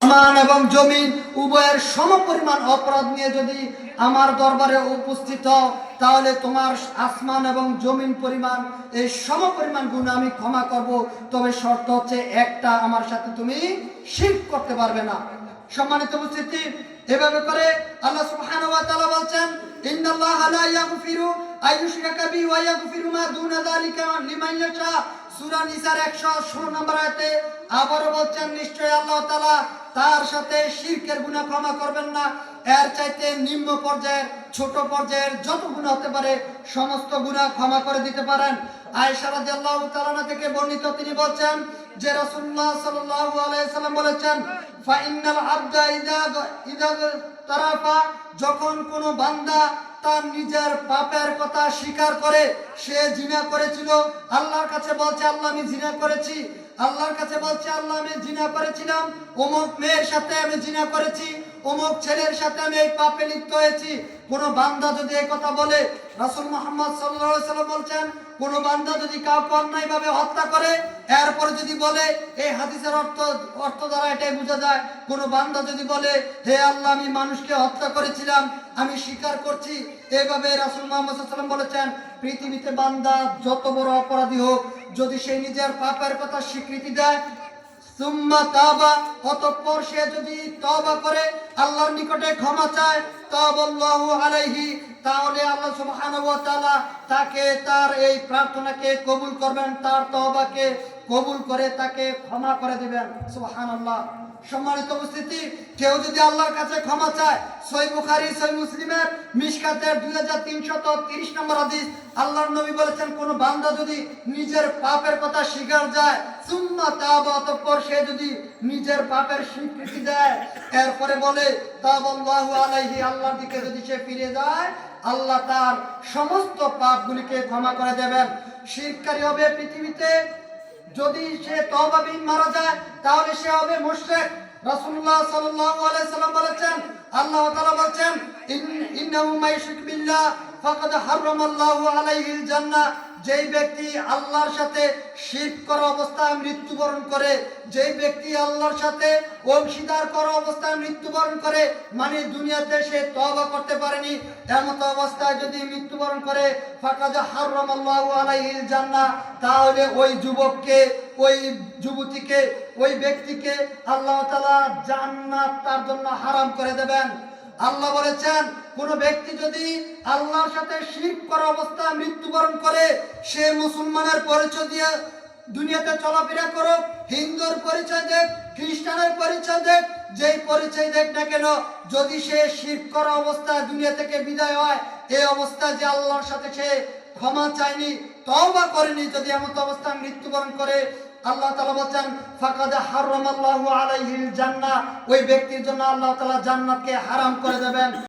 আসমান এবং জমিন উভয়ের সমপরিমাণ অপরাধ নিয়ে যদি আমার দরবারে উপস্থিত হও, তাহলে তোমার আসমান এবং জমিন পরিমাণ এই সমপরিমাণ গুনাহ আমি ক্ষমা করব। তবে শর্ত হচ্ছে একটা, আমার সাথে তুমি শিরক করতে পারবে না। সম্মানিত উপস্থিতি, এভাবে করে আল্লাহ সুবহানাহু ওয়া তাআলা বলছেন, ইন্নাল্লাহা লা ইয়াগফিরু আইয়ুশরাকা বিহি ওয়া ইয়াগফিরু মা দুনা যালিকা লিমান ইয়াশা। সূরা নিসার 116 নম্বর আয়াতে আবারও বলছেন, নিশ্চয়ই আল্লাহ তাআলা তার সাথে শিরকের গুনাহ ক্ষমা করবেন না। এর চাইতে নিম্ন পর্যায়ের, ছোট পর্যায়ের যত গুনাহ হতে পারে সমস্ত গুনাহ ক্ষমা করে দিতে পারেন। আয়েশা রাদিয়াল্লাহু তাআলা থেকে বর্ণিত, তিনি বলছেন যে রাসূলুল্লাহ সাল্লাল্লাহু আলাইহি সাল্লাম বলেছেন, ফা ইন্নাল আবদা ইযা তারাফা, যখন কোনো বান্দা তার নিজের পাপের কথা স্বীকার করে, সে জিনা করেছিল, আল্লাহর কাছে বলছে আল্লাহ আমি জিনা করেছি, আল্লাহর কাছে বলছে আল্লাহ আমি জিনা করেছিলাম, অমুক মেয়ের সাথে আমি জিনা করেছি, অমুক ছেলের সাথে আমি এই পাপে লিপ্ত হয়েছি। কোন বান্দা যদি এই কথা বলে, রাসূল মুহাম্মদ সাল্লাল্লাহু আলাইহি সাল্লাম বলছেন, কোন বান্দা যদি কাউকে অন্যায়ভাবে হত্যা করে, এরপর যদি বলে, এই হাদিসের অর্থ দ্বারা এটাই বোঝা যায়, কোন বান্দা যদি বলে হে আল্লাহ আমি মানুষকে হত্যা করেছিলাম, আমি স্বীকার করছি, এইভাবে রাসূল মুহাম্মদ সাল্লাল্লাহু আলাইহি সাল্লাম বলেছেন, পৃথিবীতে বান্দা যত বড় অপরাধী হোক, যদি সে নিজের পাপের কথা স্বীকৃতি দেয়, সুম্মা তাওবা, অতঃপর সে যদি তওবা করে আল্লাহর নিকটে ক্ষমা চায়, তাওবাল্লাহু আলাইহি, তাহলে আল্লাহ সুবহানাহু ওয়া তাআলা তাকে তার এই প্রার্থনাকে কবুল করবেন, তার তওবাকে কবুল করে তাকে ক্ষমা করে দিবেন। সুবহানাল্লাহ। সম্মানিত উপস্থিতি, কেউ যদি আল্লাহর কাছে ক্ষমা চায়, সহিহ বুখারী সহিহ মুসলিমের মিশকাতের 2330 নম্বর হাদিস, আল্লাহর নবী বলেছেন, কোন বান্দা যদি নিজের পাপের কথা স্বীকার যায়, সুম্মা তাওবা, অতঃপর সে যদি নিজের পাপের স্বীকৃতি দেয়, এরপরে বলে তাওবাল্লাহু আলাইহি, আল্লাহর দিকে যদি সে ফিরে যায়, আল্লাহ তার সমস্ত পাপগুলিকে ক্ষমা করে দেবেন। শিরককারী হবে পৃথিবীতে যদি সে তওবাবিহীন মারা যায়, তাহলে সে হবে মুশরিক। রাসূলুল্লাহ সাল্লাল্লাহু আলাইহি সাল্লাম বলেছেন, আল্লাহ তাআলা বলেছেন, ইন্নাহু মাইয়ুশরিক বিল্লাহ ফাকাদ হারামাল্লাহু আলাইহিল জান্নাহ। যেই ব্যক্তি আল্লাহর সাথে শিরক করা অবস্থায় মৃত্যুবরণ করে, যেই ব্যক্তি আল্লাহর সাথে অংশীদার করা অবস্থায় মৃত্যুবরণ করে, মানে দুনিয়াতে সে তওবা করতে পারেনি, এমন অবস্থায় যদি মৃত্যুবরণ করে, ফাকাদ হারামাল্লাহু আলাইহিল জান্নাহ, তাহলে ওই যুবককে, ওই যুবতীকে, ওই ব্যক্তিকে আল্লাহ তাআলা জান্নাত তার জন্য হারাম করে দেবেন। আল্লাহ বলেছেন, কোন ব্যক্তি যদি আল্লাহর সাথে শিরক করা অবস্থায় মৃত্যুবরণ করে, সে মুসলমানের পরিচয় দিয়ে দুনিয়াতে চলাফেরা করুক, হিন্দুর পরিচয় দেখ, খ্রিস্টানের পরিচয় দেখ, যেই পরিচয় দেখ না কেন, যদি সে শিরক করা অবস্থায় দুনিয়া থেকে বিদায় হয়, এই অবস্থায় যে আল্লাহর সাথে সে ক্ষমা চায়নি, তওবা করেনি, যদি এমন অবস্থায় মৃত্যুবরণ করে, আল্লাহ তাআলা বলেন, ফাকাদ হারামাল্লাহু আলাইহিল জান্নাহ, ওই ব্যক্তির জন্য আল্লাহ তাআলা জান্নাতকে হারাম করে দেবেন।